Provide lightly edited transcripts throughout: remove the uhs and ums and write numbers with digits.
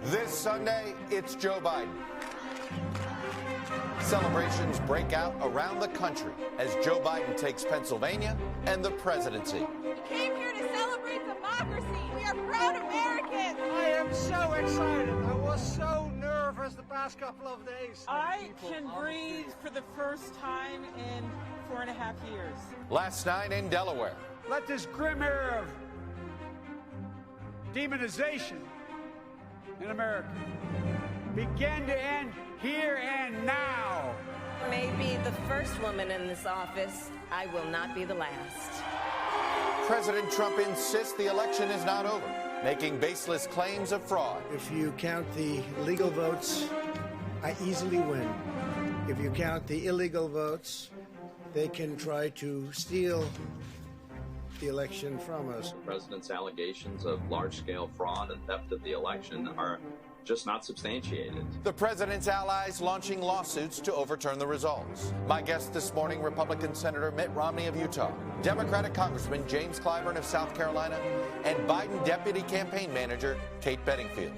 This Sunday, it's Joe Biden. Celebrations break out around the country as Joe Biden takes Pennsylvania and the presidency. We came here to celebrate democracy. We are proud Americans. I am so excited. I was so nervous the past couple of days. I can breathe for the first time in 4.5 years. Last night in Delaware. Let this grim era of demonization in America begin to end here and now. May be the first woman in this office. I will not be the last. President Trump insists the election is not over, making baseless claims of fraud. If you count the legal votes, I easily win. If you count the illegal votes, they can try to steal the election from us. The president's allegations of large-scale fraud and theft of the election are just not substantiated. The president's allies launching lawsuits to overturn the results. My guest this morning, Republican Senator Mitt Romney of Utah, Democratic Congressman James Clyburn of South Carolina, and Biden Deputy Campaign Manager Kate Bedingfield.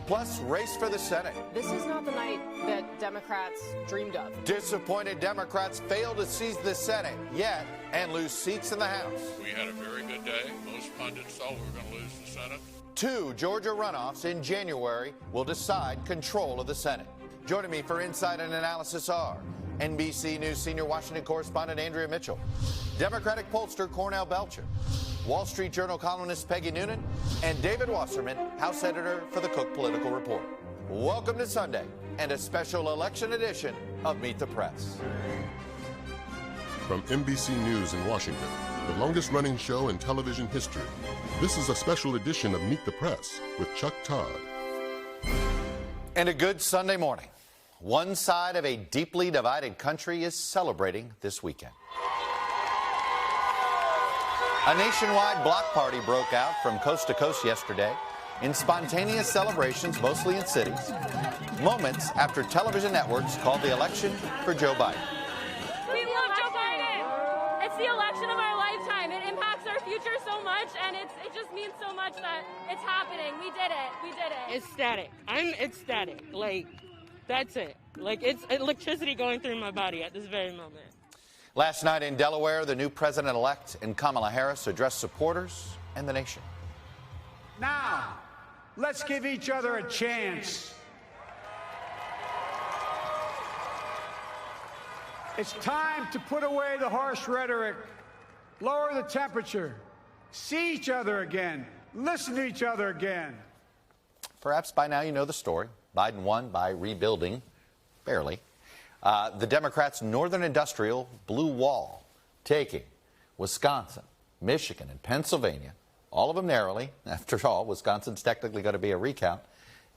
Plus, race for the Senate. This is not the night that Democrats dreamed of. Disappointed Democrats fail to seize the Senate yet and lose seats in the House. We had a very good day. Most pundits thought we were going to lose the Senate. 2 Georgia runoffs in January will decide control of the Senate. Joining me for insight and analysis are NBC News senior Washington correspondent Andrea Mitchell, Democratic pollster Cornell Belcher, Wall Street Journal columnist Peggy Noonan, and David Wasserman, House editor for the Cook Political Report. Welcome to Sunday and a special election edition of Meet the Press. From NBC News in Washington, the longest-running show in television history, this is a special edition of Meet the Press with Chuck Todd. And a good Sunday morning. One side of a deeply divided country is celebrating this weekend. A nationwide block party broke out from coast to coast yesterday in spontaneous celebrations, mostly in cities, moments after television networks called the election for Joe Biden. We love Joe Biden. It's the election of our lifetime. It impacts our future so much, and it just means so much that it's happening. We did it. We did it. Ecstatic. I'm ecstatic. Like, that's it. Like, it's electricity going through my body at this very moment. Last night in Delaware, the new president-elect and Kamala Harris addressed supporters and the nation. Now, let's give each other a chance. It's time to put away the harsh rhetoric, lower the temperature, see each other again, listen to each other again. Perhaps by now you know the story. Biden won by rebuilding, barely, the Democrats' northern industrial blue wall, taking Wisconsin, Michigan, and Pennsylvania, all of them narrowly. After all, Wisconsin's technically going to be a recount.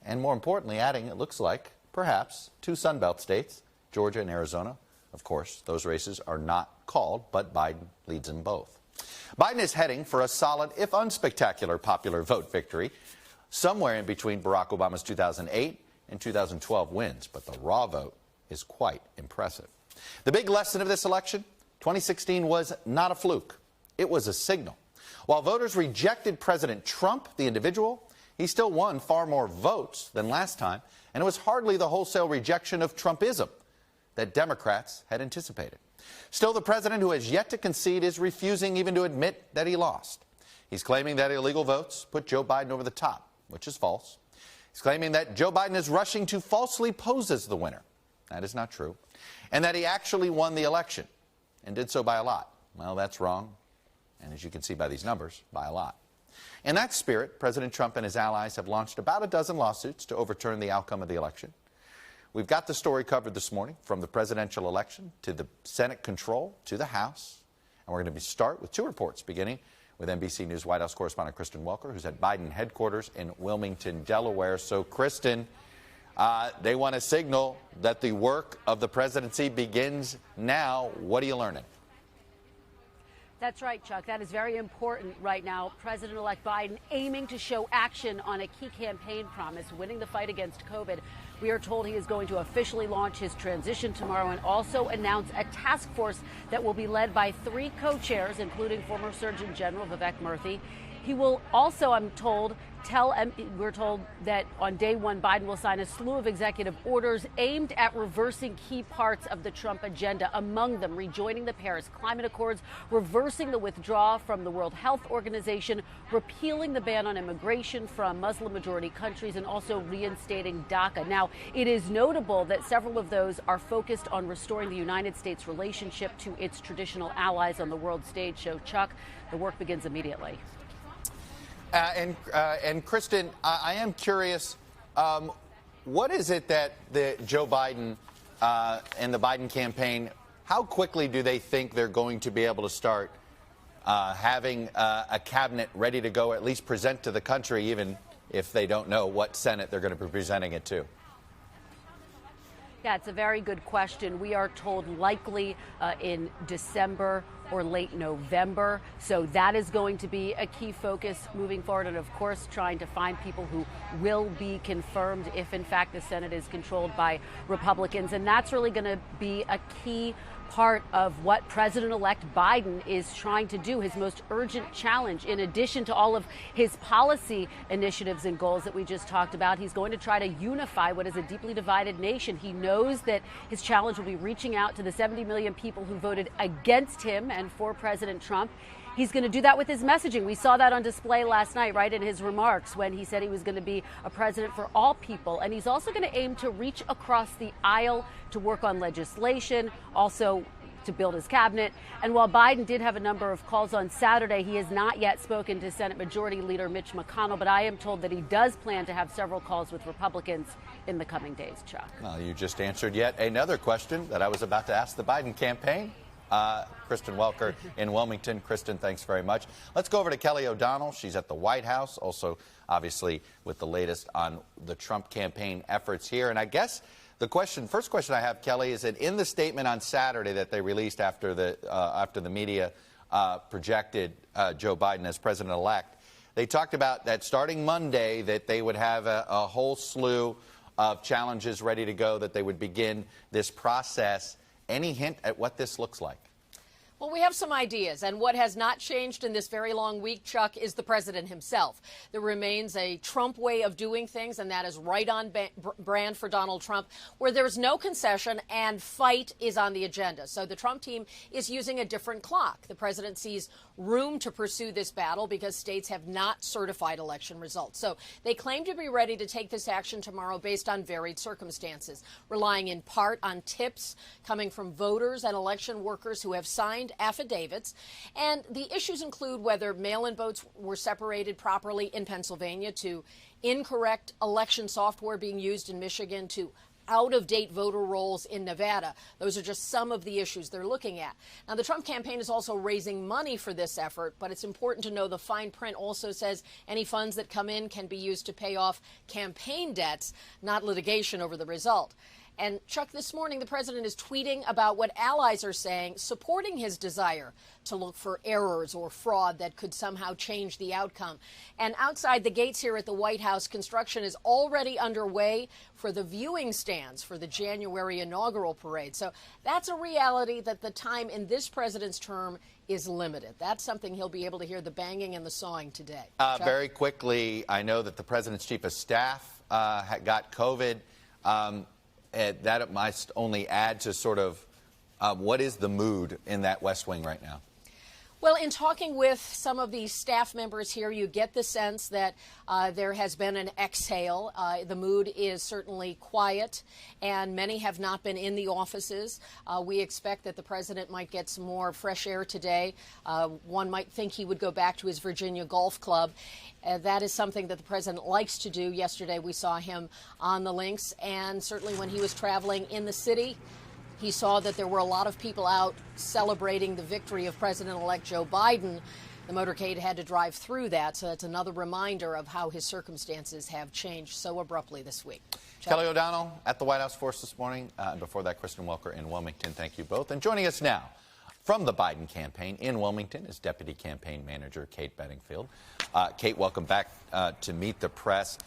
And more importantly, adding, it looks like, perhaps, 2 Sunbelt states, Georgia and Arizona. Of course, those races are not called, but Biden leads in both. Biden is heading for a solid, if unspectacular, popular vote victory, somewhere in between Barack Obama's 2008 and 2012 wins. But the raw vote is quite impressive. The big lesson of this election, 2016 was not a fluke. It was a signal. While voters rejected President Trump, the individual, he still won far more votes than last time, and it was hardly the wholesale rejection of Trumpism that Democrats had anticipated. Still, the president, who has yet to concede, is refusing even to admit that he lost. He's claiming that illegal votes put Joe Biden over the top, which is false. He's claiming that Joe Biden is rushing to falsely pose as the winner. That is not true. And that he actually won the election and did so by a lot. Well, that's wrong. And as you can see by these numbers, by a lot. In that spirit, President Trump and his allies have launched about a dozen lawsuits to overturn the outcome of the election. We've got the story covered this morning, from the presidential election to the Senate control to the House. And we're going to start with 2 reports, beginning with NBC News White House correspondent Kristen Welker, who's at Biden headquarters in Wilmington, Delaware. So, Kristen, they want to signal that the work of the presidency begins now. What are you learning? That's right, Chuck. That is very important right now. President-elect Biden aiming to show action on a key campaign promise, winning the fight against COVID. We are told he is going to officially launch his transition tomorrow and also announce a task force that will be led by 3 co-chairs, including former Surgeon General Vivek Murthy. He will also, I'm told, we're told that on day one, Biden will sign a slew of executive orders aimed at reversing key parts of the Trump agenda, among them rejoining the Paris Climate Accords, reversing the withdrawal from the World Health Organization, repealing the ban on immigration from Muslim-majority countries, and also reinstating DACA. Now, it is notable that several of those are focused on restoring the United States' relationship to its traditional allies on the world stage. So, Chuck, the work begins immediately. And Kristen, I am curious, what is it that Joe Biden and the Biden campaign, how quickly do they think they're going to be able to start having a cabinet ready to go, at least present to the country, even if they don't know what Senate they're going to be presenting it to? Yeah, it's a very good question. We are told likely in December or late November. So that is going to be a key focus moving forward. And of course, trying to find people who will be confirmed if, in fact, the Senate is controlled by Republicans. And that's really going to be a key part of what President-elect Biden is trying to do, his most urgent challenge. In addition to all of his policy initiatives and goals that we just talked about, he's going to try to unify what is a deeply divided nation. He knows that his challenge will be reaching out to the 70 million people who voted against him and for President Trump. He's going to do that with his messaging. We saw that on display last night, right, in his remarks when he said he was going to be a president for all people. And he's also going to aim to reach across the aisle to work on legislation, also to build his cabinet. And while Biden did have a number of calls on Saturday, he has not yet spoken to Senate Majority Leader Mitch McConnell. But I am told that he does plan to have several calls with Republicans in the coming days, Chuck. Well, you just answered yet another question that I was about to ask the Biden campaign. Kristen Welker in Wilmington. Kristen, thanks very much. Let's go over to Kelly O'Donnell. She's at the White House, also obviously with the latest on the Trump campaign efforts here. And I guess the first question I have, Kelly, is that in the statement on Saturday that they released after the media projected Joe Biden as president-elect, they talked about that starting Monday that they would have a whole slew of challenges ready to go, that they would begin this process. Any hint at what this looks like? Well, we have some ideas, and what has not changed in this very long week, Chuck, is the president himself. There remains a Trump way of doing things, and that is right on brand for Donald Trump, where there's no concession and fight is on the agenda. So the Trump team is using a different clock. The president sees room to pursue this battle because states have not certified election results. So they claim to be ready to take this action tomorrow based on varied circumstances, relying in part on tips coming from voters and election workers who have signed affidavits. And the issues include whether mail-in votes were separated properly in Pennsylvania, to incorrect election software being used in Michigan, to out-of-date voter rolls in Nevada. Those are just some of the issues they're looking at. Now, the Trump campaign is also raising money for this effort, but it's important to know the fine print also says any funds that come in can be used to pay off campaign debts, not litigation over the result. And, Chuck, this morning the president is tweeting about what allies are saying, supporting his desire to look for errors or fraud that could somehow change the outcome. And outside the gates here at the White House, construction is already underway for the viewing stands for the January inaugural parade. So that's a reality, that the time in this president's term is limited. That's something he'll be able to hear the banging and the sawing today. Very quickly, I know that the president's chief of staff got COVID. That must only add to sort of what is the mood in that West Wing right now? Well, in talking with some of the staff members here, you get the sense that there has been an exhale. The mood is certainly quiet, and many have not been in the offices. We expect that the president might get some more fresh air today. One might think he would go back to his Virginia Golf Club. That is something that the president likes to do. Yesterday, we saw him on the links, and certainly when he was traveling in the city, he saw that there were a lot of people out celebrating the victory of President-elect Joe Biden. The motorcade had to drive through that, so that's another reminder of how his circumstances have changed so abruptly this week. Kelly O'Donnell at the White House for us this morning. And before that, Kristen Welker in Wilmington. Thank you both. And joining us now from the Biden campaign in Wilmington is Deputy Campaign Manager Kate Bedingfield. Kate, welcome back to Meet the Press.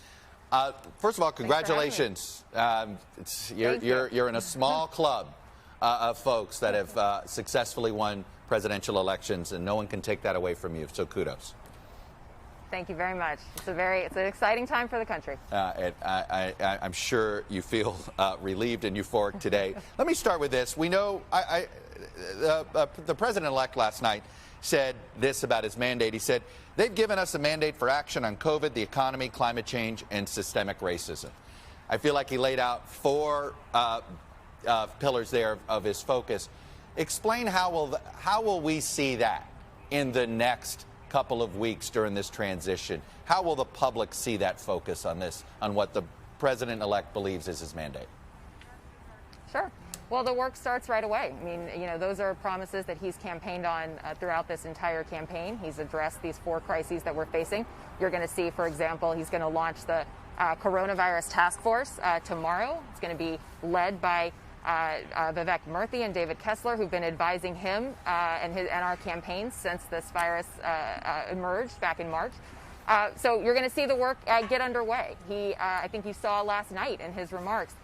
First of all, congratulations. You're in a small club of folks that have successfully won presidential elections, and no one can take that away from you. So kudos. Thank you very much. It's an exciting time for the country. I'm sure you feel relieved and euphoric today. Let me start with this. We know the president-elect last night said this about his mandate. He said, they've given us a mandate for action on COVID, the economy, climate change, and systemic racism. I feel like he laid out four pillars there of his focus. Explain how will we see that in the next couple of weeks during this transition? How will the public see that focus on this, on what the president-elect believes is his mandate? Sure. Well, the work starts right away. I mean, those are promises that he's campaigned on throughout this entire campaign. He's addressed these four crises that we're facing. You're going to see, for example, he's going to launch the coronavirus task force tomorrow. It's going to be led by Vivek Murthy and David Kessler, who've been advising him and our campaigns since this virus emerged back in March. So you're going to see the work get underway. I think you saw last night in his remarks,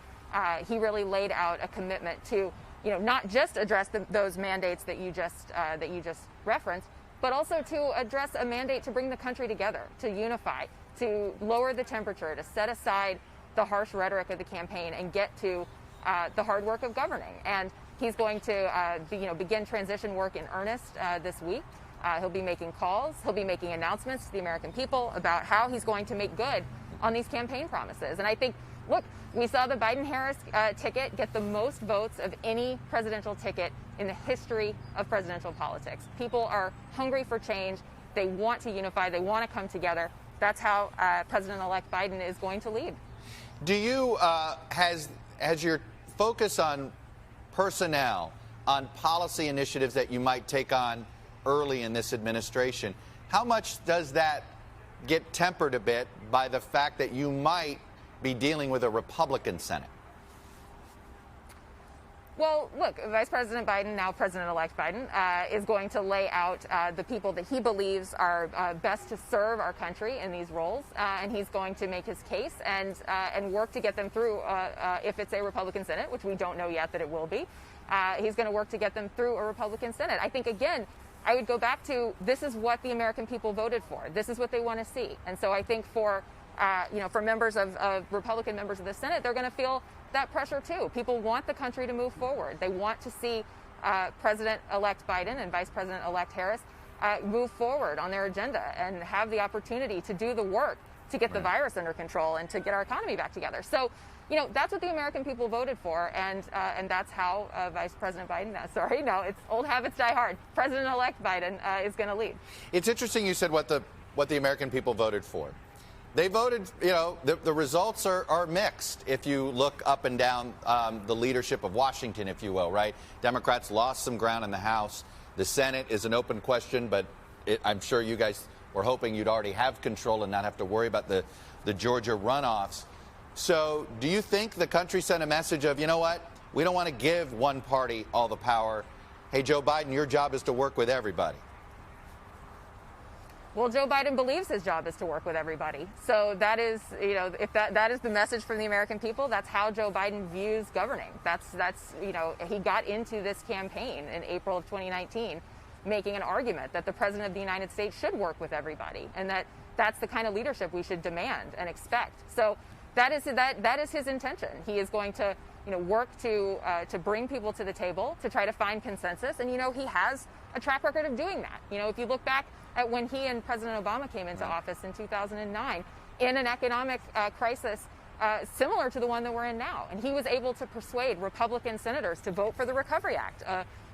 he really laid out a commitment to, not just address those mandates that you just referenced, but also to address a mandate to bring the country together, to unify, to lower the temperature, to set aside the harsh rhetoric of the campaign and get to the hard work of governing. And he's going to begin transition work in earnest this week. He'll be making calls. He'll be making announcements to the American people about how he's going to make good on these campaign promises. And I think, look, we saw the Biden-Harris ticket get the most votes of any presidential ticket in the history of presidential politics. People are hungry for change. They want to unify. They want to come together. That's how President-elect Biden is going to lead. Do you, has your focus on personnel, on policy initiatives that you might take on early in this administration, how much does that get tempered a bit by the fact that you might be dealing with a Republican Senate? Well, look, Vice President Biden, now President-elect Biden, is going to lay out the people that he believes are best to serve our country in these roles, and he's going to make his case and work to get them through, if it's a Republican Senate, which we don't know yet that it will be. He's going to work to get them through a Republican Senate. I think, again, I would go back to this is what the American people voted for. This is what they want to see. And so I think for members of Republican members of the Senate, they're going to feel that pressure too. People want the country to move forward. They want to see President-elect Biden and Vice President-elect Harris move forward on their agenda and have the opportunity to do the work to get the virus under control and to get our economy back together. So, that's what the American people voted for, and that's how Vice President Biden, it's old habits die hard. President-elect Biden is going to lead. It's interesting you said what the American people voted for. They voted, the results are mixed if you look up and down the leadership of Washington, if you will, right? Democrats lost some ground in the House. The Senate is an open question, but I'm sure you guys were hoping you'd already have control and not have to worry about the Georgia runoffs. So do you think the country sent a message of, you know what, we don't want to give one party all the power. Hey, Joe Biden, your job is to work with everybody. Well, Joe Biden believes his job is to work with everybody. So that is, if that is the message from the American people, that's how Joe Biden views governing. That's he got into this campaign in April of 2019, making an argument that the President of the United States should work with everybody, and that's the kind of leadership we should demand and expect. So that is his intention. He is going to, work to bring people to the table, to try to find consensus, and he has a track record of doing that. If you look back at when he and President Obama came into office in 2009 in an economic crisis similar to the one that we're in now. And he was able to persuade Republican senators to vote for the Recovery Act,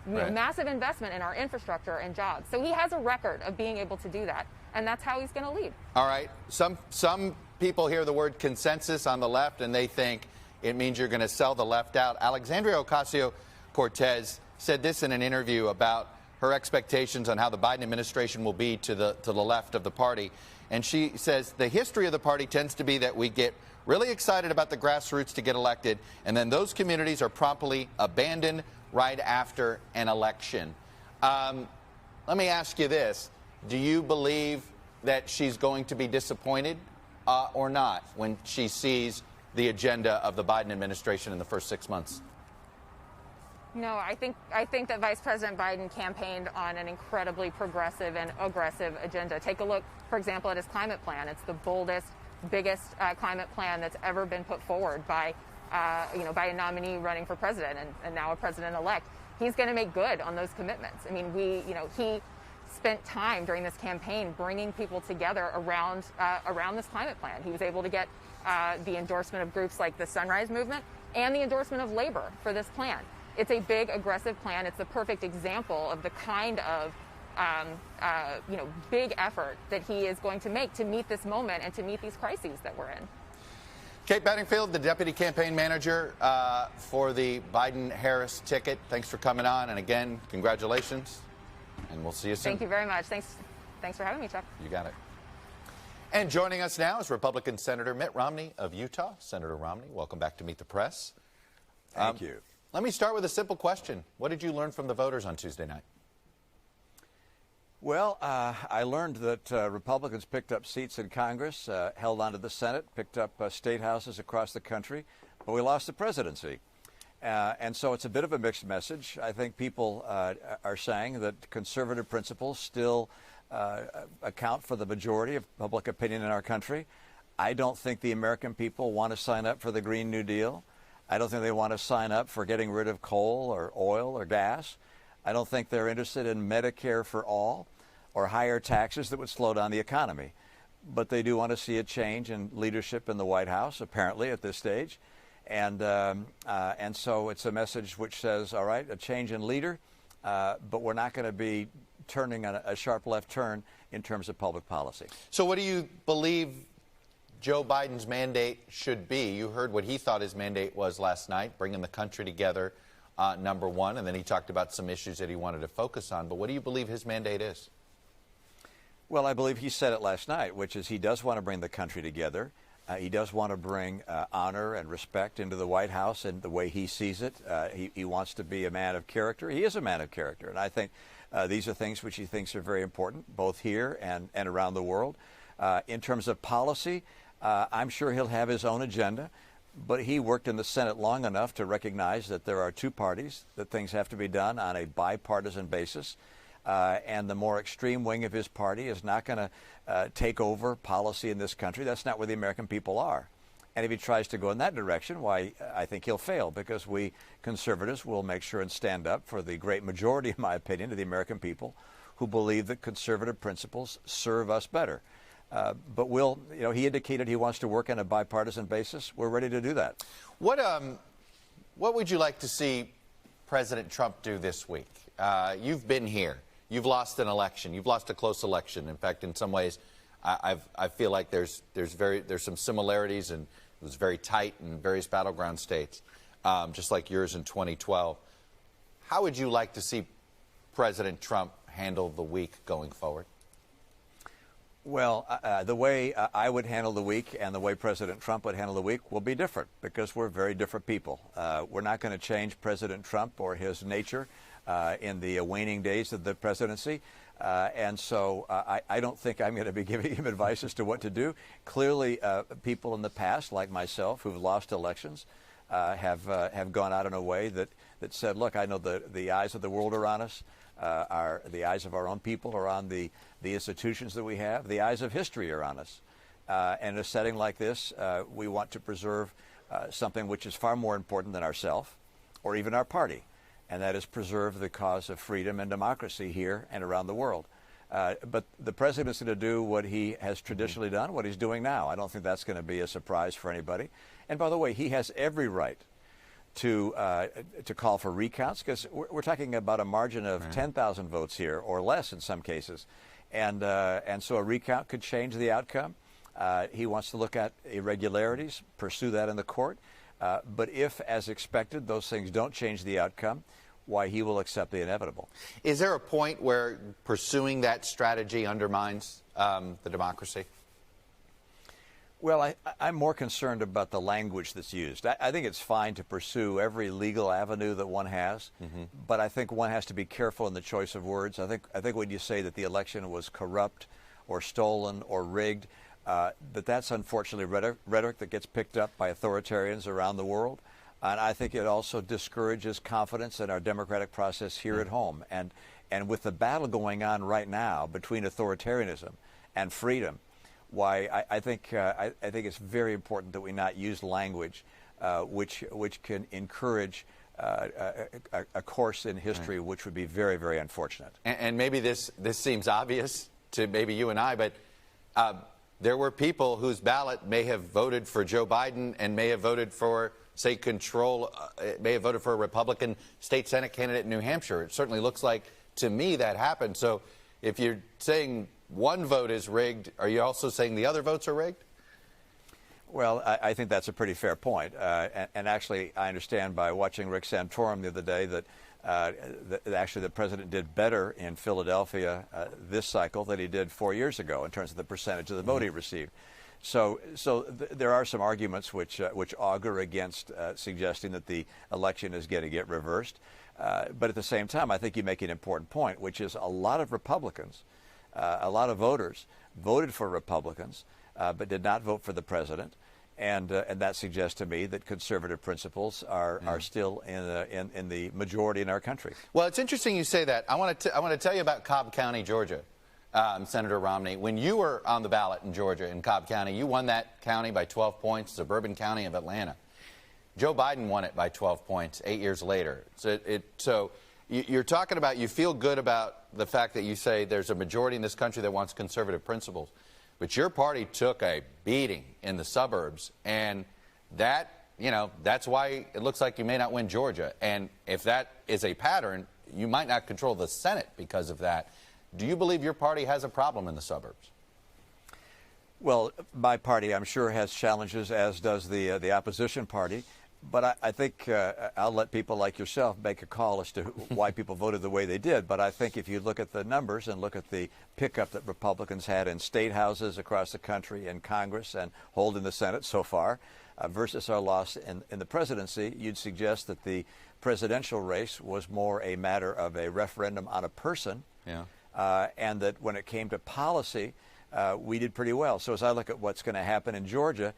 massive investment in our infrastructure and jobs. So he has a record of being able to do that, and that's how he's going to lead. All right. Some people hear the word consensus on the left, and they think it means you're going to sell the left out. Alexandria Ocasio-Cortez said this in an interview about her expectations on how the Biden administration will be to the left of the party. And she says the history of the party tends to be that we get really excited about the grassroots to get elected, and then those communities are promptly abandoned right after an election. Let me ask you this. Do you believe that she's going to be disappointed or not when she sees the agenda of the Biden administration in the first 6 months? No, I think that Vice President Biden campaigned on an incredibly progressive and aggressive agenda. Take a look, for example, at his climate plan. It's the boldest, biggest climate plan that's ever been put forward by by a nominee running for president and now a president-elect. He's going to make good on those commitments. I mean, he spent time during this campaign bringing people together around this climate plan. He was able to get the endorsement of groups like the Sunrise Movement and the endorsement of labor for this plan. It's a big, aggressive plan. It's the perfect example of the kind of big effort that he is going to make to meet this moment and to meet these crises that we're in. Kate Bedingfield, the deputy campaign manager for the Biden-Harris ticket. Thanks for coming on. And again, congratulations. And we'll see you soon. Thank you very much. Thanks for having me, Chuck. You got it. And joining us now is Republican Senator Mitt Romney of Utah. Senator Romney, welcome back to Meet the Press. Thank you. Let me start with a simple question. What did you learn from the voters on Tuesday night? Well, I learned that Republicans picked up seats in Congress, held on to the Senate, picked up state houses across the country, but we lost the presidency. And so it's a bit of a mixed message. I think people are saying that conservative principles still account for the majority of public opinion in our country. I don't think the American people want to sign up for the Green New Deal. I don't think they want to sign up for getting rid of coal or oil or gas. I don't think they're interested in Medicare for all or higher taxes that would slow down the economy. But they do want to see a change in leadership in the White House, apparently, at this stage. And so it's a message which says, all right, a change in leader, but we're not going to be turning a sharp left turn in terms of public policy. So what do you believe Joe Biden's mandate should be? You heard what he thought his mandate was last night, bringing the country together, number one, and then he talked about some issues that he wanted to focus on. But what do you believe his mandate is? Well, I believe he said it last night, which is he does want to bring the country together. He does want to bring honor and respect into the White House and the way he sees it. He wants to be a man of character. He is a man of character. And I think these are things which he thinks are very important, both here and around the world. In terms of policy, I'm sure he'll have his own agenda. But he worked in the Senate long enough to recognize that there are two parties, that things have to be done on a bipartisan basis. And the more extreme wing of his party is not going to take over policy in this country. That's not where the American people are. And if he tries to go in that direction, why, I think he'll fail, because we conservatives will make sure and stand up for the great majority, in my opinion, of the American people who believe that conservative principles serve us better. But he indicated he wants to work on a bipartisan basis. We're ready to do that. What would you like to see President Trump do this week? You've been here. You've lost an election. You've lost a close election. In fact, in some ways, I feel like there's some similarities, and it was very tight in various battleground states, just like yours in 2012. How would you like to see President Trump handle the week going forward? Well, the way I would handle the week and the way President Trump would handle the week will be different, because we're very different people. We're not going to change President Trump or his nature in the waning days of the presidency. And so I don't think I'm going to be giving him advice as to what to do. Clearly, people in the past, like myself, who've lost elections, have gone out in a way that said, look, I know the eyes of the world are on us. The eyes of our own people are on the institutions that we have. The eyes of history are on us. And in a setting like this, we want to preserve something which is far more important than ourselves or even our party, and that is preserve the cause of freedom and democracy here and around the world. But the president's going to do what he has traditionally done, what he's doing now. I don't think that's going to be a surprise for anybody. And by the way, he has every right to call for recounts, because we're talking about a margin of 10,000 votes here, or less in some cases. And so a recount could change the outcome. He wants to look at irregularities, pursue that in the court. But if, as expected, those things don't change the outcome, why, he will accept the inevitable. Is there a point where pursuing that strategy undermines the democracy? Well, I'm more concerned about the language that's used. I think it's fine to pursue every legal avenue that one has, but I think one has to be careful in the choice of words. I think when you say that the election was corrupt or stolen or rigged, that's unfortunately rhetoric that gets picked up by authoritarians around the world. And I think it also discourages confidence in our democratic process here at home. And with the battle going on right now between authoritarianism and freedom, why I think it's very important that we not use language which can encourage a course in history which would be very, very unfortunate. And maybe this seems obvious to maybe you and I, but there were people whose ballot may have voted for Joe Biden and may have voted for, say, may have voted for a Republican state Senate candidate in New Hampshire. It certainly looks like, to me, that happened. So if you're saying one vote is rigged, are you also saying the other votes are rigged? Well, I think that's a pretty fair point. And actually, I understand by watching Rick Santorum the other day that actually the president did better in Philadelphia this cycle than he did 4 years ago in terms of the percentage of the vote he received. So there are some arguments which augur against suggesting that the election is going to get reversed. But at the same time, I think you make an important point, which is a lot of Republicans, a lot of voters voted for Republicans, but did not vote for the president. And that suggests to me that conservative principles are still in the majority in our country. Well, it's interesting you say that. I want to tell you about Cobb County, Georgia, Senator Romney. When you were on the ballot in Georgia, in Cobb County, you won that county by 12 points, suburban county of Atlanta. Joe Biden won it by 12 points 8 years later. So you're talking about, you feel good about the fact that you say there's a majority in this country that wants conservative principles. But your party took a beating in the suburbs, and that's why it looks like you may not win Georgia. And if that is a pattern, you might not control the Senate because of that. Do you believe your party has a problem in the suburbs? Well, my party, I'm sure, has challenges, as does the opposition party. But I think I'll let people like yourself make a call as to why people voted the way they did. But I think if you look at the numbers and look at the pickup that Republicans had in state houses across the country, in Congress, and holding the Senate so far, versus our loss in the presidency, you'd suggest that the presidential race was more a matter of a referendum on a person, and that when it came to policy, we did pretty well. So as I look at what's going to happen in Georgia,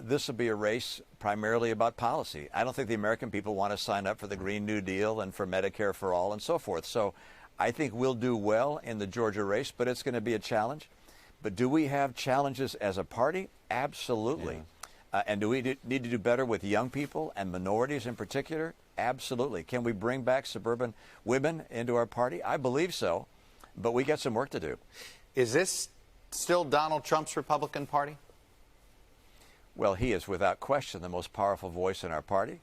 this will be a race primarily about policy. I don't think the American people want to sign up for the Green New Deal and for Medicare for all and so forth. So I think we'll do well in the Georgia race, but it's going to be a challenge. But do we have challenges as a party? Absolutely. And do we need to do better with young people and minorities in particular? Absolutely. Can we bring back suburban women into our party? I believe so, but we got some work to do. Is this still Donald Trump's Republican Party? Well, he is without question the most powerful voice in our party.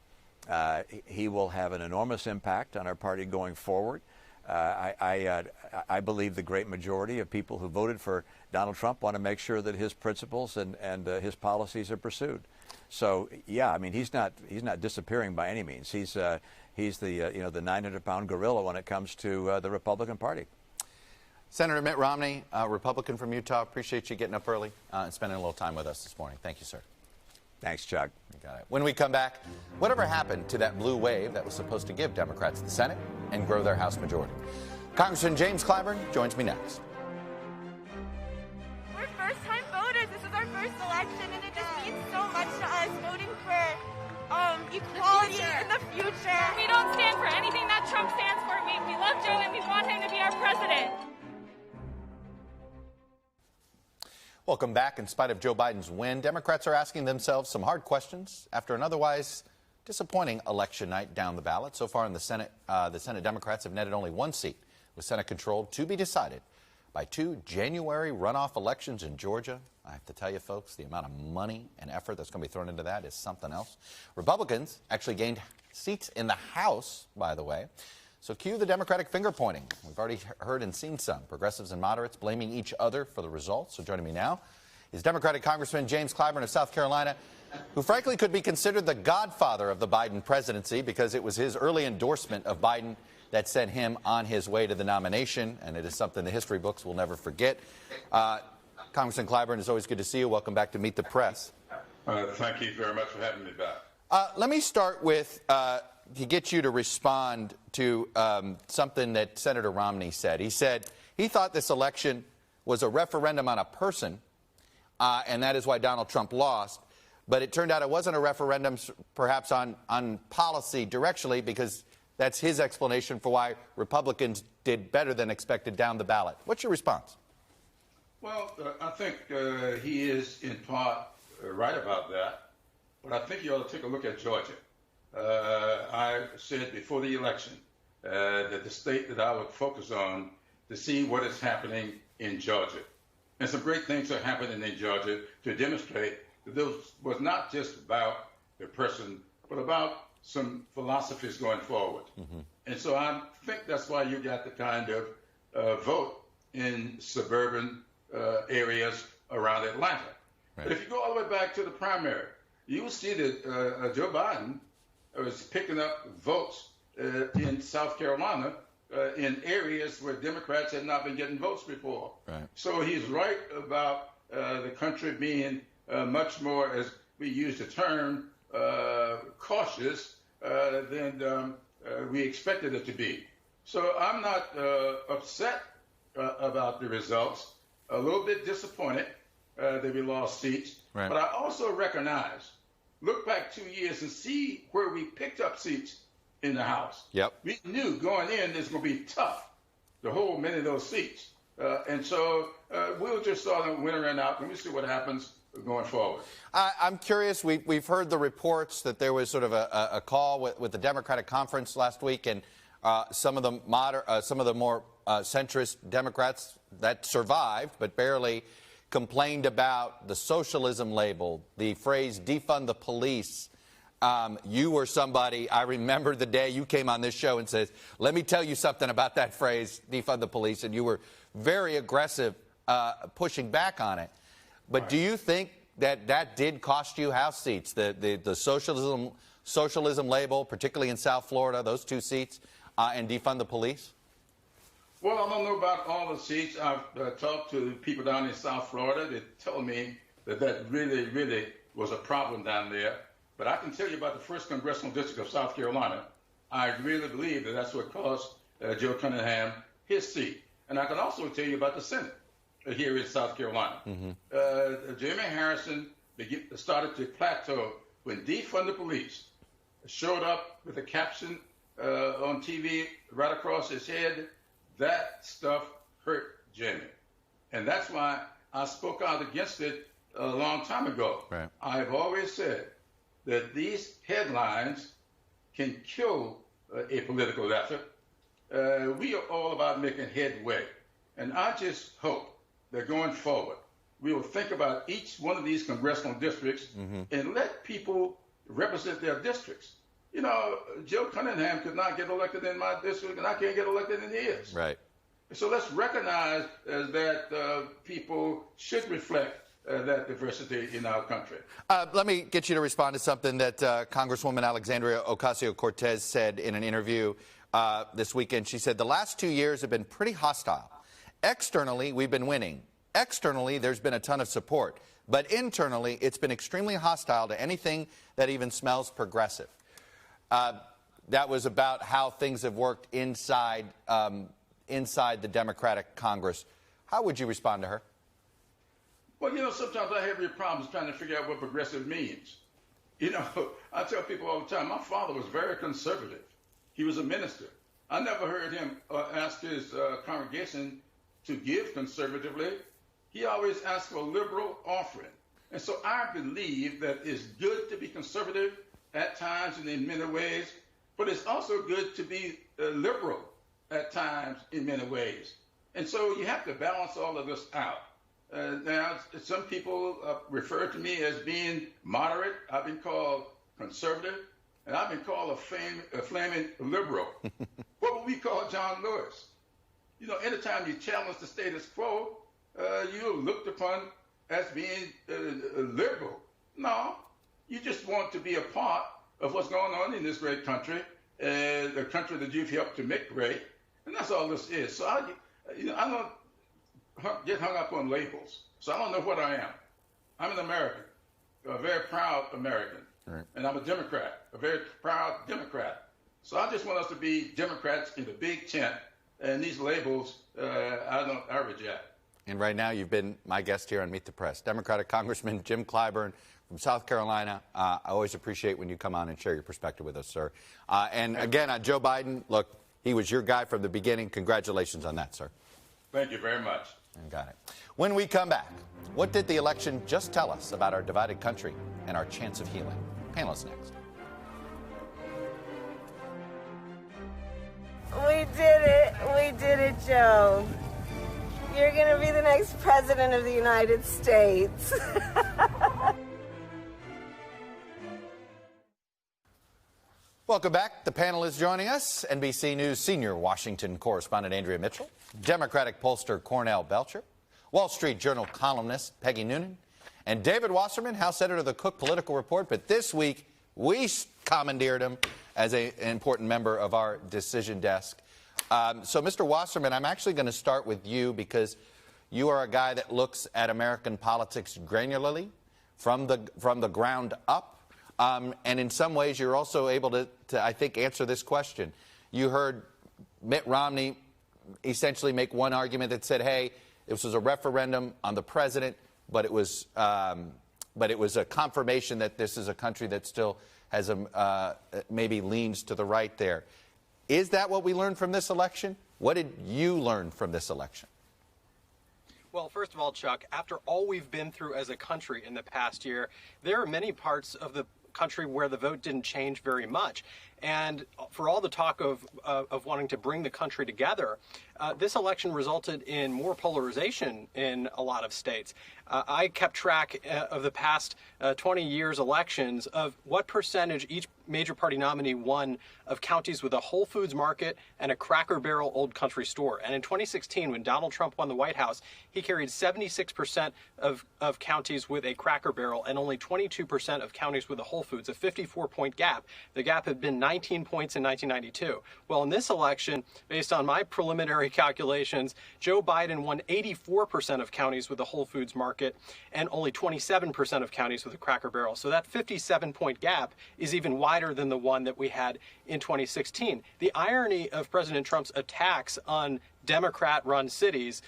He will have an enormous impact on our party going forward. I believe the great majority of people who voted for Donald Trump want to make sure that his principles and his policies are pursued. So, yeah, I mean, he's not disappearing by any means. He's the 900-pound gorilla when it comes to the Republican Party. Senator Mitt Romney, Republican from Utah, appreciate you getting up early and spending a little time with us this morning. Thank you, sir. Thanks, Chuck. You got it. When we come back, whatever happened to that blue wave that was supposed to give Democrats the Senate and grow their House majority? Congressman James Clyburn joins me next. We're first-time voters. This is our first election, and it just means so much to us, voting for equality in the future. We don't stand for anything that Trump stands for. We love Joe, and we want him to be our president. Welcome back. In spite of Joe Biden's win, Democrats are asking themselves some hard questions after an otherwise disappointing election night down the ballot. So far in the Senate Democrats have netted only one seat, with Senate control to be decided by 2 January runoff elections in Georgia. I have to tell you, folks, the amount of money and effort that's going to be thrown into that is something else. Republicans actually gained seats in the House, by the way. So cue the Democratic finger-pointing. We've already heard and seen some. Progressives and moderates blaming each other for the results. So joining me now is Democratic Congressman James Clyburn of South Carolina, who frankly could be considered the godfather of the Biden presidency because it was his early endorsement of Biden that sent him on his way to the nomination, and it is something the history books will never forget. Congressman Clyburn, it's always good to see you. Welcome back to Meet the Press. Thank you very much for having me back. Let me start with to get you to respond to something that Senator Romney said. He said he thought this election was a referendum on a person, and that is why Donald Trump lost. But it turned out it wasn't a referendum, perhaps on policy directionally, because that's his explanation for why Republicans did better than expected down the ballot. What's your response? Well, I think he is in part right about that, but I think you ought to take a look at Georgia. I said before the election that the state that I would focus on to see what is happening in Georgia. And some great things are happening in Georgia to demonstrate that this was not just about the person, but about some philosophies going forward. Mm-hmm. And so I think that's why you got the kind of vote in suburban areas around Atlanta. Right. But if you go all the way back to the primary, you will see that Joe Biden was picking up votes in South Carolina in areas where Democrats had not been getting votes before. Right. So he's right about the country being much more, as we use the term, cautious than we expected it to be. So I'm not upset about the results, a little bit disappointed that we lost seats, right. But I also recognize, look back 2 years and see where we picked up seats in the House. Yep. We knew going in it's going to be tough to hold many of those seats. And so we'll just start them wintering out, and we'll see what happens going forward. I'm curious. We've heard the reports that there was sort of a call with the Democratic Conference last week, and some of the more centrist Democrats that survived but barely complained about the socialism label, the phrase defund the police. You were somebody, I remember the day you came on this show and said, let me tell you something about that phrase, defund the police, and you were very aggressive pushing back on it. But right. Do you think that did cost you House seats, the socialism label, particularly in South Florida, those 2 seats, and defund the police? Well, I don't know about all the seats. I've talked to people down in South Florida that tell me that really, really was a problem down there. But I can tell you about the 1st Congressional District of South Carolina. I really believe that that's what cost Joe Cunningham his seat. And I can also tell you about the Senate here in South Carolina. Mm-hmm. Jeremy Harrison started to plateau when defund the police showed up with a caption on TV right across his head. That stuff hurt Jamie. And that's why I spoke out against it a long time ago. Right. I've always said that these headlines can kill a political effort. We are all about making headway. And I just hope that going forward, we will think about each one of these congressional districts mm-hmm. and let people represent their districts. You know, Joe Cunningham could not get elected in my district, and I can't get elected in his. Right. So let's recognize that people should reflect that diversity in our country. Let me get you to respond to something that Congresswoman Alexandria Ocasio-Cortez said in an interview this weekend. She said, the last 2 years have been pretty hostile. Externally, we've been winning. Externally, there's been a ton of support. But internally, it's been extremely hostile to anything that even smells progressive. That was about how things have worked inside the Democratic Congress. How would you respond to her? Well, you know, sometimes I have real problems trying to figure out what progressive means. You know, I tell people all the time, my father was very conservative. He was a minister. I never heard him ask his congregation to give conservatively. He always asked for a liberal offering. And so I believe that it's good to be conservative at times and in many ways, but it's also good to be liberal at times in many ways. And so you have to balance all of this out. Now, some people refer to me as being moderate. I've been called conservative, and I've been called a flaming liberal. What would we call John Lewis? You know, anytime you challenge the status quo, you're looked upon as being liberal. No, you just want to be a part of what's going on in this great country, the country that you've helped to make great, and that's all this is. So I don't get hung up on labels. So I don't know what I am. I'm an American, a very proud American, right. And I'm a Democrat, a very proud Democrat. So I just want us to be Democrats in the big tent, and these labels I reject. And right now you've been my guest here on Meet the Press. Democratic Congressman Jim Clyburn from South Carolina. I always appreciate when you come on and share your perspective with us, sir. And again, on Joe Biden, look, he was your guy from the beginning. Congratulations on that, sir. Thank you very much. Got it. When we come back, what did the election just tell us about our divided country and our chance of healing? Panelists next. We did it. We did it, Joe. You're going to be the next president of the United States. Welcome back. The panel is joining us. NBC News senior Washington correspondent Andrea Mitchell, Democratic pollster Cornell Belcher, Wall Street Journal columnist Peggy Noonan, and David Wasserman, House editor of the Cook Political Report. But this week, we commandeered him as an important member of our decision desk. So, Mr. Wasserman, I'm actually going to start with you because you are a guy that looks at American politics granularly from the ground up. And in some ways, you're also able to, I think, answer this question. You heard Mitt Romney essentially make one argument that said, hey, this was a referendum on the president, but it was a confirmation that this is a country that still has maybe leans to the right there. Is that what we learned from this election? What did you learn from this election? Well, first of all, Chuck, after all we've been through as a country in the past year, there are many parts of the country where the vote didn't change very much. And for all the talk of wanting to bring the country together, this election resulted in more polarization in a lot of states. I kept track of the past 20 years elections of what percentage each major party nominee won of counties with a Whole Foods Market and a Cracker Barrel Old Country store. And in 2016, when Donald Trump won the White House, he carried 76% of counties with a Cracker Barrel and only 22% of counties with a Whole Foods, a 54-point gap. The gap had been 19 points in 1992. Well, in this election, based on my preliminary calculations, Joe Biden won 84% of counties with a Whole Foods Market and only 27% of counties with a Cracker Barrel. So that 57-point gap is even wider than the one that we had in 2016. The irony of President Trump's attacks on Democrat-run cities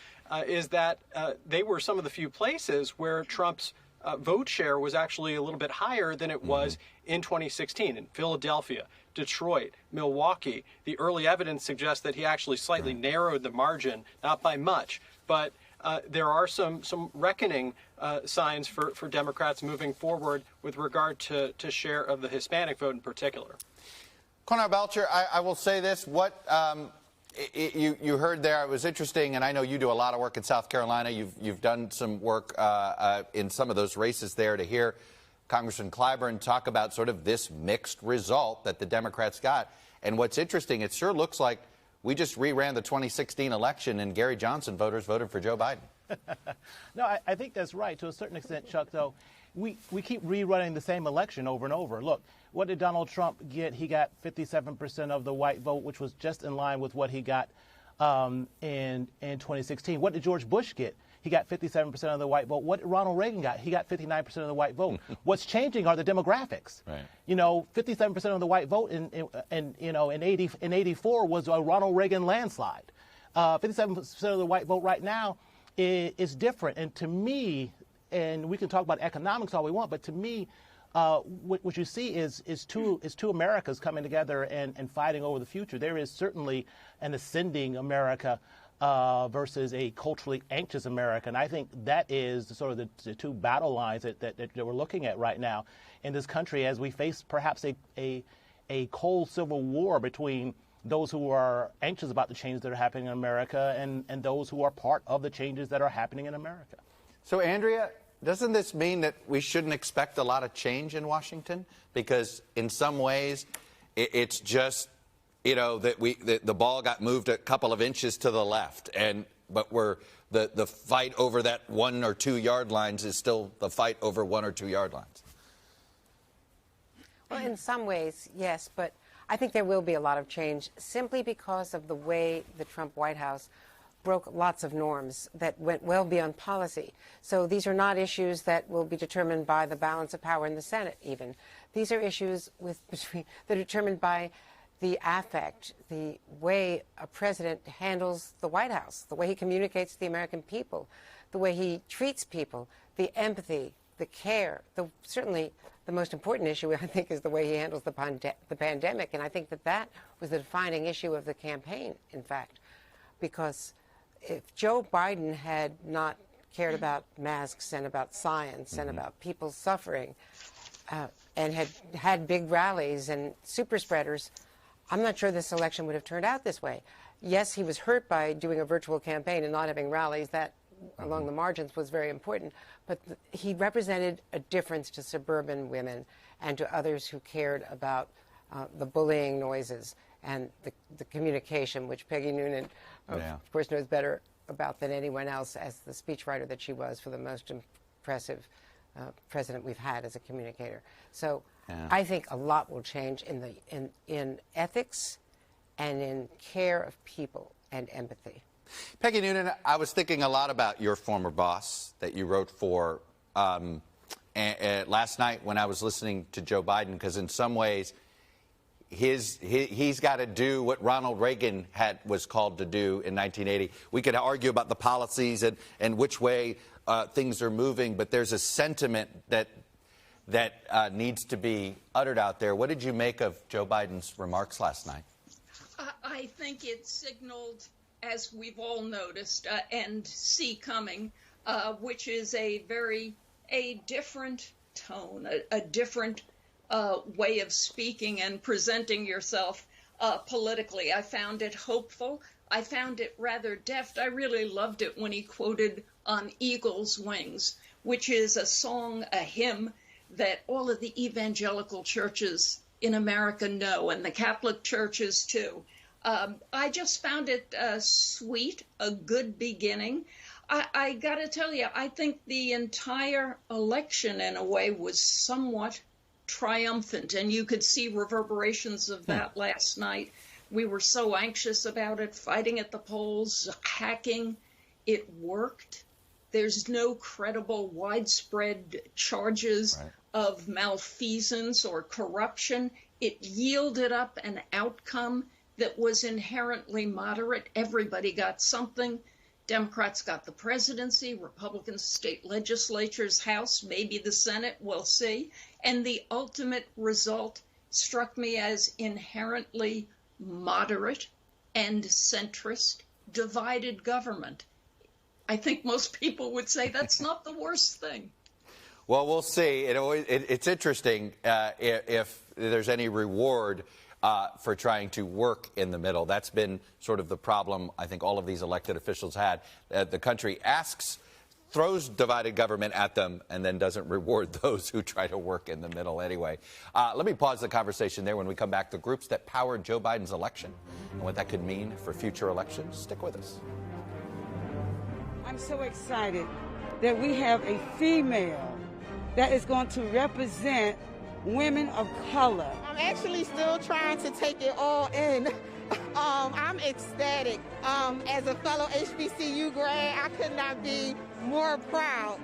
is that they were some of the few places where Trump's vote share was actually a little bit higher than it was in 2016. In Philadelphia, Detroit, Milwaukee, the early evidence suggests that he actually slightly narrowed the margin, not by much, but there are some reckoning signs for Democrats moving forward with regard to share of the Hispanic vote in particular. Cornell Belcher, I will say this. What you heard there, it was interesting, and I know you do a lot of work in South Carolina. You've done some work in some of those races there to hear Congressman Clyburn talk about sort of this mixed result that the Democrats got. And what's interesting, it sure looks like we just reran the 2016 election, and Gary Johnson voters voted for Joe Biden. No, I think that's right. To a certain extent, Chuck, though, we keep rerunning the same election over and over. Look, what did Donald Trump get? He got 57% of the white vote, which was just in line with what he got in 2016. What did George Bush get? He got 57% of the white vote. What did Ronald Reagan got? He got 59% of the white vote. What's changing are the demographics. Right. You know, 57% of the white vote in 84 was a Ronald Reagan landslide. 57% of the white vote right now is different. And to me, and we can talk about economics all we want, but to me, what you see is two Americas coming together and fighting over the future. There is certainly an ascending America versus a culturally anxious America. And I think that is sort of the two battle lines that we're looking at right now in this country as we face perhaps a cold civil war between those who are anxious about the changes that are happening in America and those who are part of the changes that are happening in America. So, Andrea, doesn't this mean that we shouldn't expect a lot of change in Washington? Because in some ways, it's just, you know, that the ball got moved a couple of inches to the left, but the fight over that 1 or 2 yard lines is still the fight over 1 or 2 yard lines. Well, in some ways, yes, but I think there will be a lot of change simply because of the way the Trump White House broke lots of norms that went well beyond policy. So these are not issues that will be determined by the balance of power in the Senate even. These are issues that are determined by the affect, the way a president handles the White House, the way he communicates to the American people, the way he treats people, the empathy, the care, certainly the most important issue, I think, is the way he handles the pandemic. And I think that was the defining issue of the campaign, in fact, because if Joe Biden had not cared about masks and about science and about people suffering and had big rallies and super spreaders, I'm not sure this election would have turned out this way. Yes, he was hurt by doing a virtual campaign and not having rallies. That, along the margins, was very important. But he represented a difference to suburban women and to others who cared about the bullying noises and the communication, which Peggy Noonan, of course, knows better about than anyone else as the speechwriter that she was for the most impressive president we've had as a communicator. So I think a lot will change in ethics and in care of people and empathy. Peggy Noonan, I was thinking a lot about your former boss that you wrote for last night when I was listening to Joe Biden, because in some ways he's got to do what Ronald Reagan was called to do in 1980. We could argue about the policies and which way things are moving, but there's a sentiment that needs to be uttered out there. What did you make of Joe Biden's remarks last night? I think it signaled, as we've all noticed and see coming, which is a different tone, a different way of speaking and presenting yourself politically. I found it hopeful. I found it rather deft. I really loved it when he quoted On Eagle's Wings, which is a song, a hymn that all of the evangelical churches in America know, and the Catholic churches too. I just found it sweet, a good beginning. I got to tell you, I think the entire election, in a way, was somewhat triumphant, and you could see reverberations of that last night. We were so anxious about it, fighting at the polls, hacking. It worked. There's no credible, widespread charges of malfeasance or corruption. It yielded up an outcome that was inherently moderate. Everybody got something. Democrats got the presidency, Republicans, state legislatures, House, maybe the Senate, we'll see. And the ultimate result struck me as inherently moderate and centrist, divided government. I think most people would say that's not the worst thing. Well, we'll see. It's interesting if there's any reward for trying to work in the middle. That's been sort of the problem I think all of these elected officials had. The country throws divided government at them and then doesn't reward those who try to work in the middle anyway. Let me pause the conversation there. When we come back, the groups that powered Joe Biden's election and what that could mean for future elections. Stick with us. I'm so excited that we have a female that is going to represent women of color. I'm actually still trying to take it all in. I'm ecstatic. As a fellow HBCU grad, I could not be more proud.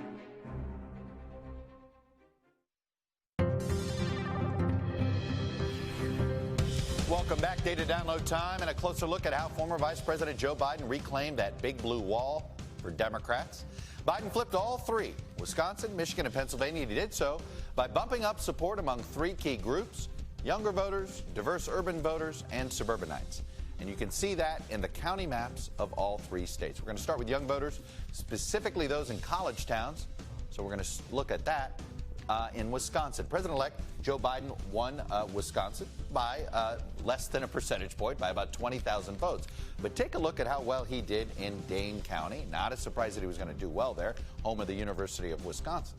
Welcome back. Data download time and a closer look at how former Vice President Joe Biden reclaimed that big blue wall for Democrats. Biden flipped all three, Wisconsin, Michigan, and Pennsylvania. He did so by bumping up support among three key groups: younger voters, diverse urban voters, and suburbanites. And you can see that in the county maps of all three states. We're going to start with young voters, specifically those in college towns. So we're going to look at that in Wisconsin. President-elect Joe Biden won Wisconsin by less than a percentage point, by about 20,000 votes. But take a look at how well he did in Dane County. Not a surprise that he was going to do well there, home of the University of Wisconsin.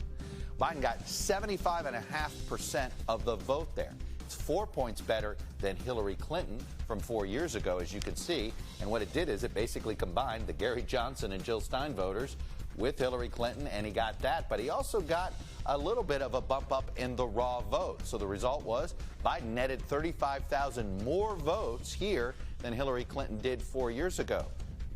Biden got 75.5% of the vote there. It's 4 points better than Hillary Clinton from 4 years ago, as you can see. And what it did is it basically combined the Gary Johnson and Jill Stein voters with Hillary Clinton, and he got that. But he also got a little bit of a bump up in the raw vote. So the result was Biden netted 35,000 more votes here than Hillary Clinton did 4 years ago.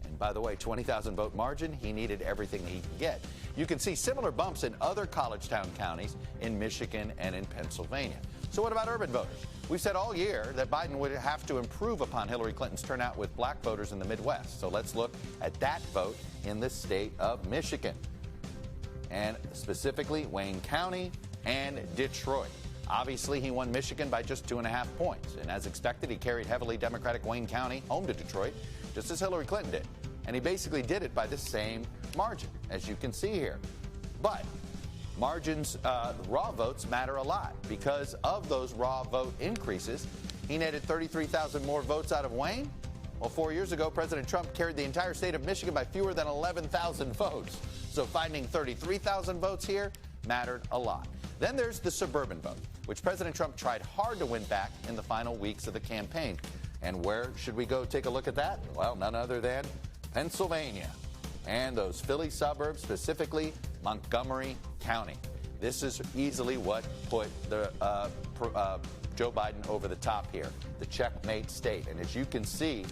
And by the way, 20,000 vote margin, he needed everything he could get. You can see similar bumps in other college town counties in Michigan and in Pennsylvania. So what about urban voters? We've said all year that Biden would have to improve upon Hillary Clinton's turnout with black voters in the Midwest. So let's look at that vote in the state of Michigan. and specifically Wayne County and Detroit. Obviously, he won Michigan by just 2.5 points. And as expected, he carried heavily Democratic Wayne County home to Detroit, just as Hillary Clinton did. And he basically did it by the same margin, as you can see here. But margins, raw votes matter a lot. Because of those raw vote increases, he netted 33,000 more votes out of Wayne. Well, 4 years ago, President Trump carried the entire state of Michigan by fewer than 11,000 votes. So finding 33,000 votes here mattered a lot. Then there's the suburban vote, which President Trump tried hard to win back in the final weeks of the campaign. And where should we go take a look at that? Well, none other than Pennsylvania and those Philly suburbs, specifically Montgomery County. This is easily what put the Joe Biden over the top here, the checkmate state. And as you can see,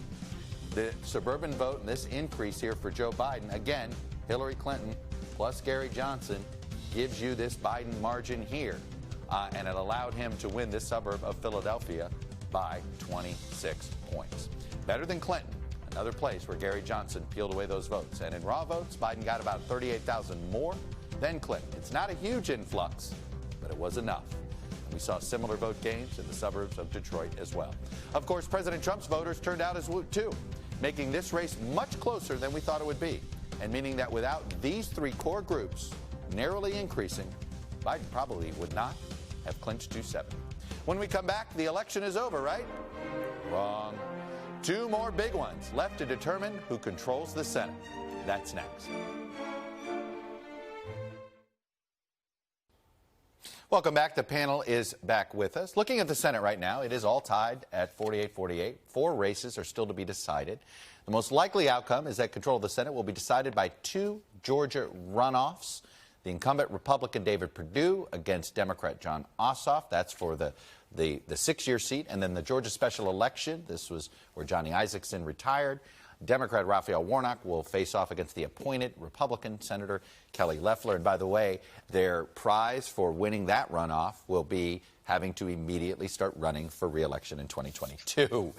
the suburban vote and this increase here for Joe Biden, again, Hillary Clinton plus Gary Johnson gives you this Biden margin here. And it allowed him to win this suburb of Philadelphia by 26 points. Better than Clinton, another place where Gary Johnson peeled away those votes. And in raw votes, Biden got about 38,000 more than Clinton. It's not a huge influx, but it was enough. And we saw similar vote gains in the suburbs of Detroit as well. Of course, President Trump's voters turned out as Woot too, making this race much closer than we thought it would be, and meaning that without these three core groups narrowly increasing, Biden probably would not have clinched 270. When we come back, the election is over, right? Wrong. Two more big ones left to determine who controls the Senate. That's next. Welcome back. The panel is back with us. Looking at the Senate right now, it is all tied at 48-48. 4 races are still to be decided. The most likely outcome is that control of the Senate will be decided by 2 Georgia runoffs. The incumbent Republican David Perdue against Democrat Jon Ossoff. That's for the 6-year seat. And then the Georgia special election. This was where Johnny Isakson retired. Democrat Raphael Warnock will face off against the appointed Republican Senator Kelly Loeffler. And by the way, their prize for winning that runoff will be having to immediately start running for re-election in 2022.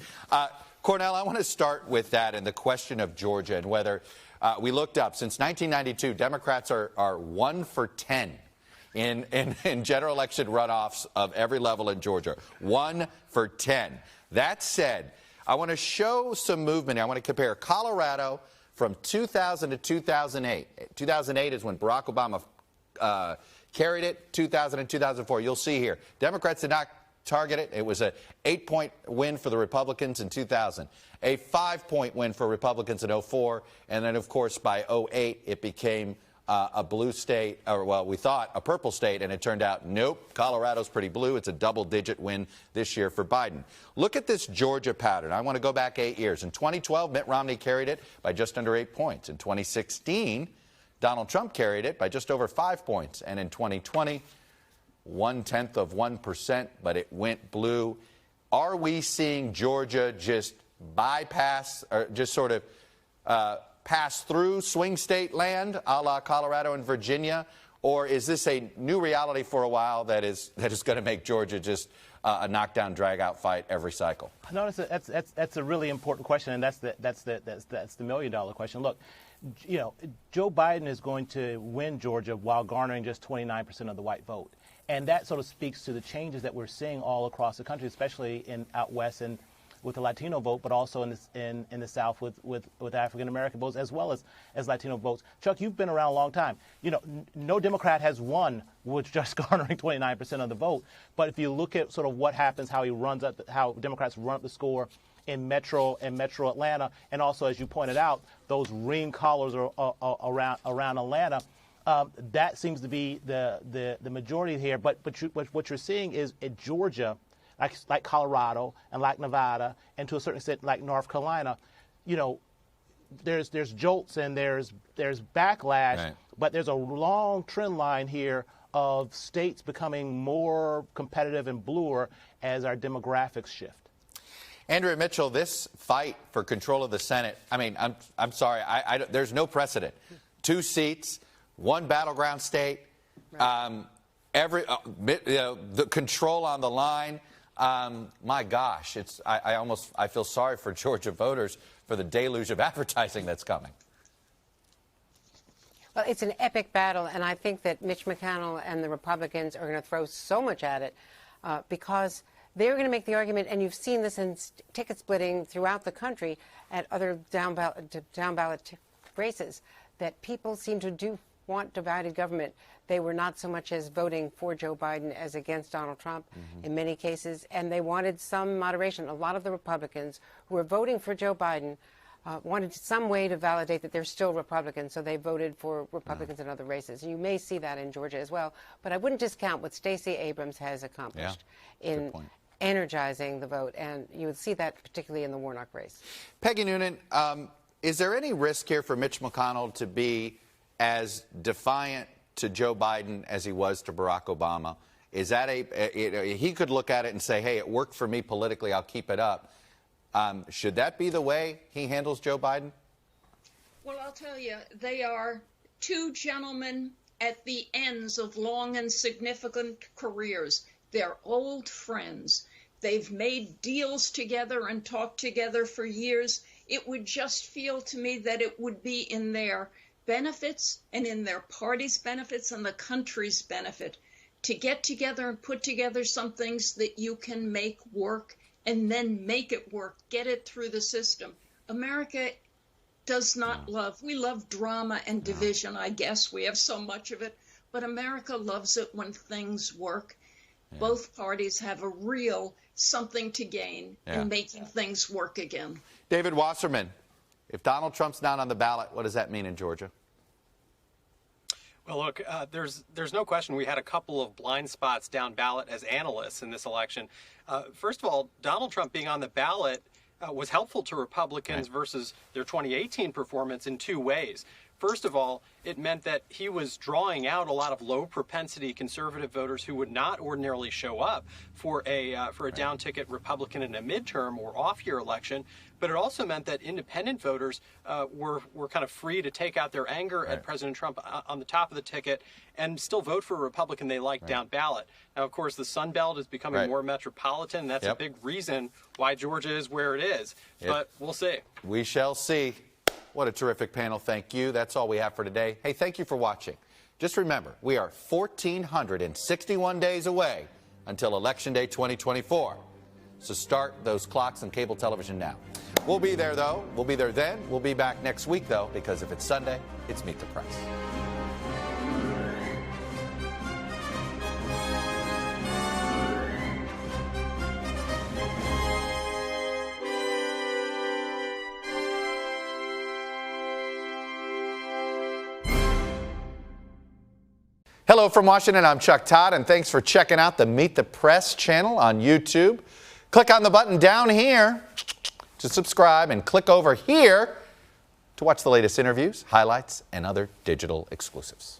Cornell, I want to start with that and the question of Georgia and whether we looked up. Since 1992, Democrats are 1 for 10 in general election runoffs of every level in Georgia. 1 for 10. That said, I want to show some movement. I want to compare Colorado from 2000 to 2008. 2008 is when Barack Obama carried it. 2000 and 2004. You'll see here. Democrats did not target it. It was an 8-point win for the Republicans in 2000, a 5-point win for Republicans in 2004, and then, of course, by 2008, it became a blue state, or, well, we thought a purple state, and it turned out, nope, Colorado's pretty blue. It's a double-digit win this year for Biden. Look at this Georgia pattern. I want to go back 8 years. In 2012, Mitt Romney carried it by just under 8 points. In 2016, Donald Trump carried it by just over 5 points. And in 2020, 0.1%, but it went blue. Are we seeing Georgia just bypass or just sort of pass through swing state land a la Colorado and Virginia? Or is this a new reality for a while that is going to make Georgia just a knockdown, drag-out fight every cycle? No, that's a really important question, and that's the million-dollar question. Look, you know, Joe Biden is going to win Georgia while garnering just 29% of the white vote. And that sort of speaks to the changes that we're seeing all across the country, especially out west and with the Latino vote, but also in the South with African-American votes as well as Latino votes. Chuck, you've been around a long time. You know, no Democrat has won with just garnering 29% of the vote. But if you look at sort of what happens, how Democrats run up the score in Metro Atlanta, and also, as you pointed out, those ring collars around Atlanta, that seems to be the majority here. But what you're seeing is in Georgia, like Colorado and like Nevada, and to a certain extent like North Carolina, you know, there's jolts and there's backlash, right. But there's a long trend line here of states becoming more competitive and bluer as our demographics shift. Andrea Mitchell, this fight for control of the Senate, I mean, I'm sorry, there's no precedent. 2 seats, 1 battleground state, right. The control on the line. My gosh, I feel sorry for Georgia voters for the deluge of advertising that's coming. Well, it's an epic battle, and I think that Mitch McConnell and the Republicans are going to throw so much at it because they're going to make the argument, and you've seen this in ticket splitting throughout the country at other down ballot races, that people seem to want divided government. They were not so much as voting for Joe Biden as against Donald Trump in many cases, and they wanted some moderation. A lot of the Republicans who were voting for Joe Biden wanted some way to validate that they're still Republicans, so they voted for Republicans in other races. And you may see that in Georgia as well, but I wouldn't discount what Stacey Abrams has accomplished in energizing the vote, and you would see that particularly in the Warnock race. Peggy Noonan, is there any risk here for Mitch McConnell to be as defiant to Joe Biden as he was to Barack Obama? Is that he could look at it and say, hey, it worked for me politically, I'll keep it up. Should that be the way he handles Joe Biden? Well, I'll tell you, they are two gentlemen at the ends of long and significant careers. They're old friends. They've made deals together and talked together for years. It would just feel to me that it would be in their benefits and in their party's benefits and the country's benefit to get together and put together some things that you can make work and then make it work, get it through the system. America does not we love drama and division, I guess. We have so much of it, but America loves it when things work. Both parties have a real something to gain in making things work again. David Wasserman, if Donald Trump's not on the ballot, what does that mean in Georgia? Well, look, there's no question we had a couple of blind spots down ballot as analysts in this election. First of all, Donald Trump being on the ballot was helpful to Republicans versus their 2018 performance in two ways. First of all, it meant that he was drawing out a lot of low-propensity conservative voters who would not ordinarily show up for a down-ticket Republican in a midterm or off-year election. But it also meant that independent voters were kind of free to take out their anger at President Trump on the top of the ticket and still vote for a Republican they like down ballot. Now, of course, the Sun Belt is becoming more metropolitan. That's a big reason why Georgia is where it is. But we'll see. We shall see. What a terrific panel. Thank you. That's all we have for today. Hey, thank you for watching. Just remember, we are 1,461 days away until Election Day 2024. So start those clocks on cable television now. We'll be there, though. We'll be there then. We'll be back next week, though, because if it's Sunday, it's Meet the Press. Hello from Washington, I'm Chuck Todd, and thanks for checking out the Meet the Press channel on YouTube. Click on the button down here to subscribe and click over here to watch the latest interviews, highlights, and other digital exclusives.